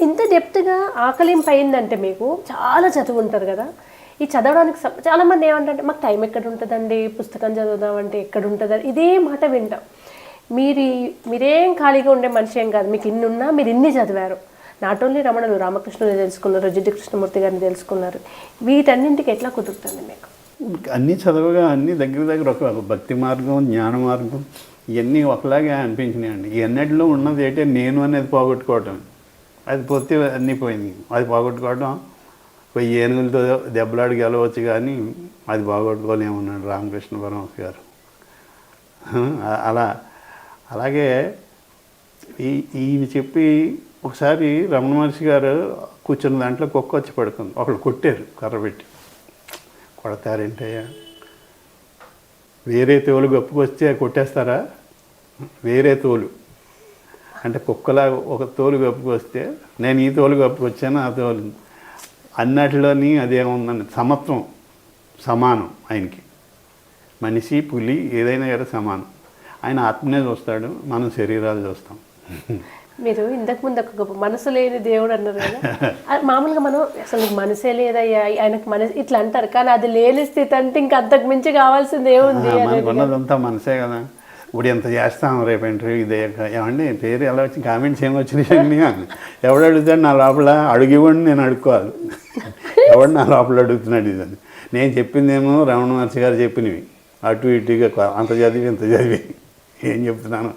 ఇంత డెప్త్గా ఆకలింపు అయిందంటే మీకు చాలా చదువు ఉంటారు కదా, ఈ చదవడానికి చాలామంది ఏమంటే మాకు టైం ఎక్కడ ఉంటుందండి, పుస్తకం చదువుదామంటే ఎక్కడ ఉంటుందని ఇదే మాట వింటాం. మీరేం ఖాళీగా ఉండే మనిషి ఏం కాదు, మీకు ఇన్ని ఉన్నా మీరు ఇన్ని చదివారు. నాట్ ఓన్లీ రమణులు, రామకృష్ణుని తెలుసుకున్నారు, జిడ్డు కృష్ణమూర్తి గారిని తెలుసుకున్నారు. వీటన్నింటికి ఎట్లా కుదురుతుంది మీకు? అన్నీ చదవగా అన్నీ దగ్గర ఒక భక్తి మార్గం, జ్ఞాన మార్గం ఇవన్నీ ఒకలాగే అనిపించినాయండి. ఇవన్నిటిలో ఉన్నది ఏంటంటే నేను అనేది పోగొట్టుకోవటం. అది పోతే అన్నీ పోయింది. అది పోగొట్టుకోవడం పోయి ఏనుగులతో దెబ్బలాడి గెలవచ్చు, కానీ అది పోగొట్టుకోలేమన్నాడు రామకృష్ణ పరమహంస గారు. అలాగే ఇవి చెప్పి ఒకసారి రమణ మహర్షి గారు కూర్చున్న దాంట్లో కుక్క వచ్చి పడుకుంది. ఒకళ్ళు కొట్టారు, కర్ర పెట్టి. కొడతారేంటయ్యా, వేరే తోలు గొప్పకొస్తే కొట్టేస్తారా? వేరే తోలు అంటే కుక్కలా ఒక తోలు గొప్పకొస్తే నేను ఈ తోలు గొప్పకొచ్చాను, ఆ తోలు అన్నట్లోని అదేముందని సమత్వం, సమానం. ఆయనకి మనిషి పులి ఏదైనా కానీ సమానం. ఆయన ఆత్మనే చూస్తాడు, మనం శరీరాలు చూస్తాం. మీరు ఇంతకుముందు ఒక గొప్ప మనసు లేని దేవుడు అన్నారు కదా, మామూలుగా మనం అసలు మనసే లేదయ్యా ఆయనకు మనసు ఇట్లా అంటారు, కానీ అది లేని స్థితి అంటే ఇంకా అంతకు మించి కావాల్సింది ఏముంది? ఉన్నదంతా మనసే కదా. ఇప్పుడు ఎంత చేస్తాం రేపు ఇంటర్వ్యూ ఇదే ఏమండి పేరు ఎలా వచ్చి కామెంట్స్ ఏమొచ్చినాయండి అని ఎవడు అడుగుతాడు? నా లోపల అడిగివ్వండి, నేను అడుక్కోవాలి. ఎవడు నా లోపల అడుగుతున్నాడు ఇదని. నేను చెప్పిందేమో రమణ మహర్షి గారు చెప్పినవి, అటు ఇటుగా అంత చదివి ఇంత చదివి ఏం చెప్తున్నాను.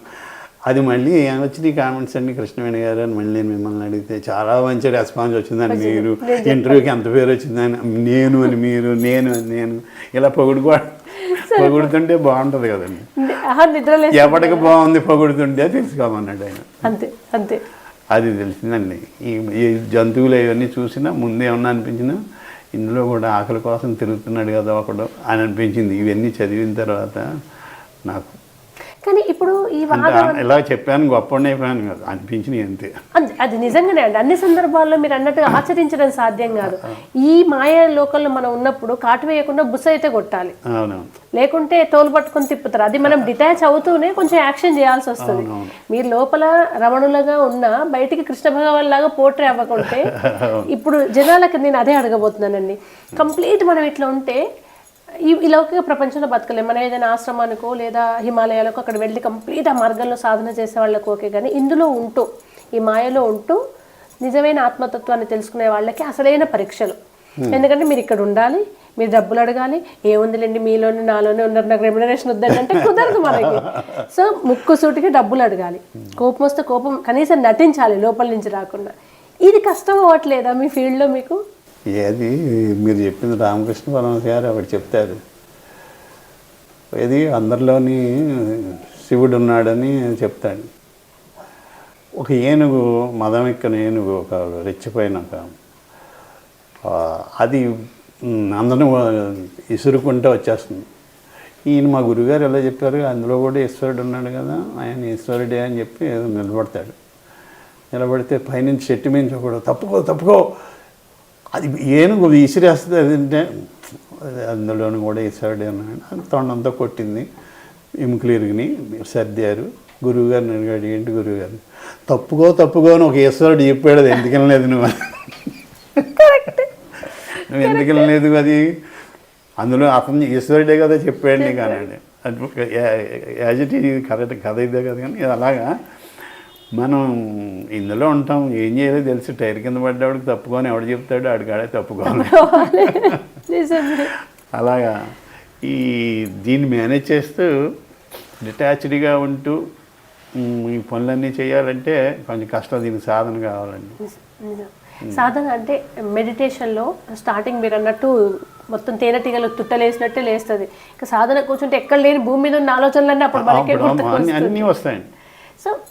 అది మళ్ళీ వచ్చిన కామెంట్స్ అండి, కృష్ణవేణి గారు అని మళ్ళీ నేను మిమ్మల్ని అడిగితే చాలా మంచి రెస్పాన్స్ వచ్చిందని, మీరు ఇంటర్వ్యూకి ఎంత పేరు వచ్చిందని, నేను అని మీరు, నేను అని నేను, ఇలా పొగుడుతుంటే బాగుంటుంది కదండి. ఎవరికి బాగుంది పొగుడుతుంటే తెలుసుకోమన్నాడు ఆయన. అంతే అంతే, అది తెలిసిందండి. ఈ జంతువులు ఇవన్నీ చూసినా ముందేమన్నా అనిపించినా ఇందులో కూడా ఆకలి కోసం తిరుగుతున్నాడు కదా ఒకడు అని అనిపించింది ఇవన్నీ చదివిన తర్వాత నాకు. కానీ ఇప్పుడు ఈ ఇలా చెప్పాను, గొప్పనే అయిపోయాను కదా అనిపించింది అంతే. అది నిజంగానే అండి, అన్ని సందర్భాల్లో మీరు అన్నట్టుగా ఆచరించడం సాధ్యం కాదు. ఈ మాయ లోకంలో మనం ఉన్నప్పుడు కాటు వేయకుండా బుస అయితే కొట్టాలి, లేకుంటే తోలు పట్టుకొని తిప్పుతారు. అది మనం డిటాచ్ అవుతూనే కొంచెం యాక్షన్ చేయాల్సి వస్తుంది. మీరు లోపల రమణులుగా ఉన్న బయటికి కృష్ణ భగవాన్ లాగా పోట్రే అవ్వకుంటే, ఇప్పుడు జనాలకు నేను అదే అడగబోతున్నానండి. కంప్లీట్ మనం ఇట్లా ఉంటే ఈ లౌకిక ప్రపంచంలో బతకలేం. మనం ఏదైనా ఆశ్రమానికో లేదా హిమాలయాలకు అక్కడ వెళ్ళి కంప్లీట్ ఆ మార్గంలో సాధన చేసే వాళ్ళకి ఓకే, కానీ ఇందులో ఉంటూ ఈ మాయలో ఉంటూ నిజమైన ఆత్మతత్వాన్ని తెలుసుకునే వాళ్ళకి అసలైన పరీక్షలు. ఎందుకంటే మీరు ఇక్కడ ఉండాలి, మీరు డబ్బులు అడగాలి, ఏముందిలేండి మీలోనే నాలోనే ఉన్నారు, నాకు రెమ్యునరేషన్ వద్దండి అంటే కుదరదు మనకి. సో ముక్కుసూటికి డబ్బులు అడగాలి, కోపం వస్తే కోపం కనీసం నటించాలి లోపల నుంచి రాకుండా. ఇది కష్టం అవ్వట్లేదా మీ ఫీల్డ్లో మీకు? ఏది మీరు చెప్పింది రామకృష్ణ పరమహంస గారు ఒకటి చెప్తారు, ఏది అందరిలోని శివుడు ఉన్నాడని చెప్తాడు. ఒక ఏనుగు, మదం ఎక్కని ఏనుగు, ఒక రెచ్చిపోయినాక అది అందరూ ఇసురుకుంటూ వచ్చేస్తుంది. ఈయన మా గురుగారు ఎలా చెప్పారు, అందులో కూడా ఈశ్వరుడు ఉన్నాడు కదా, ఆయన ఈశ్వరుడే అని చెప్పి నిలబడతాడు. నిలబడితే పైనుంచి చెట్టు మించి కూడా తప్పుకో అది ఏనుగు విసిరేస్తుంది. అదంటే అందులోని కూడా ఈశ్వరుడే ఉన్నాడు. అది తొండంతో కొట్టింది, ఎముకలు ఇరిగినాయి, సర్దారు. గురువుగారిని అడిగాడు, ఏంటి గురువుగారు తప్పుకో అని ఒక ఈశ్వరుడు చెప్పాడు, అది ఎందుకు వెళ్ళలేదు నువ్వు ఎందుకు వెళ్ళలేదు, అది అందులో అతను ఈశ్వరుడే కదా చెప్పాడు కానీ యాజ్ ఇట్ ఈజ్ కరెక్ట్ కథ ఇదే కదా. కానీ అలాగా మనం ఇందులో ఉంటాం, ఏం చేయలేదు తెలుసు. టైర్ కింద పడ్డవాడికి తప్పుకొని ఎవడు చెప్తాడు, ఆడికాడే తప్పుకోవాలి. అలాగా దీన్ని మేనేజ్ చేస్తూ డిటాచ్డ్గా ఉంటూ ఈ పనులన్నీ చేయాలంటే కొంచెం కష్టం. దీనికి సాధన కావాలండి. సాధన అంటే మెడిటేషన్లో స్టార్టింగ్ మీరు అన్నట్టు మొత్తం తేనెటీగలు తుట్టలేసినట్టే లేస్తుంది. ఇంకా సాధన కూర్చుంటే ఎక్కడ లేని భూమి మీద ఉన్న ఆలోచనలన్నీ అప్పుడు మనకే అన్నీ వస్తాయండి. సో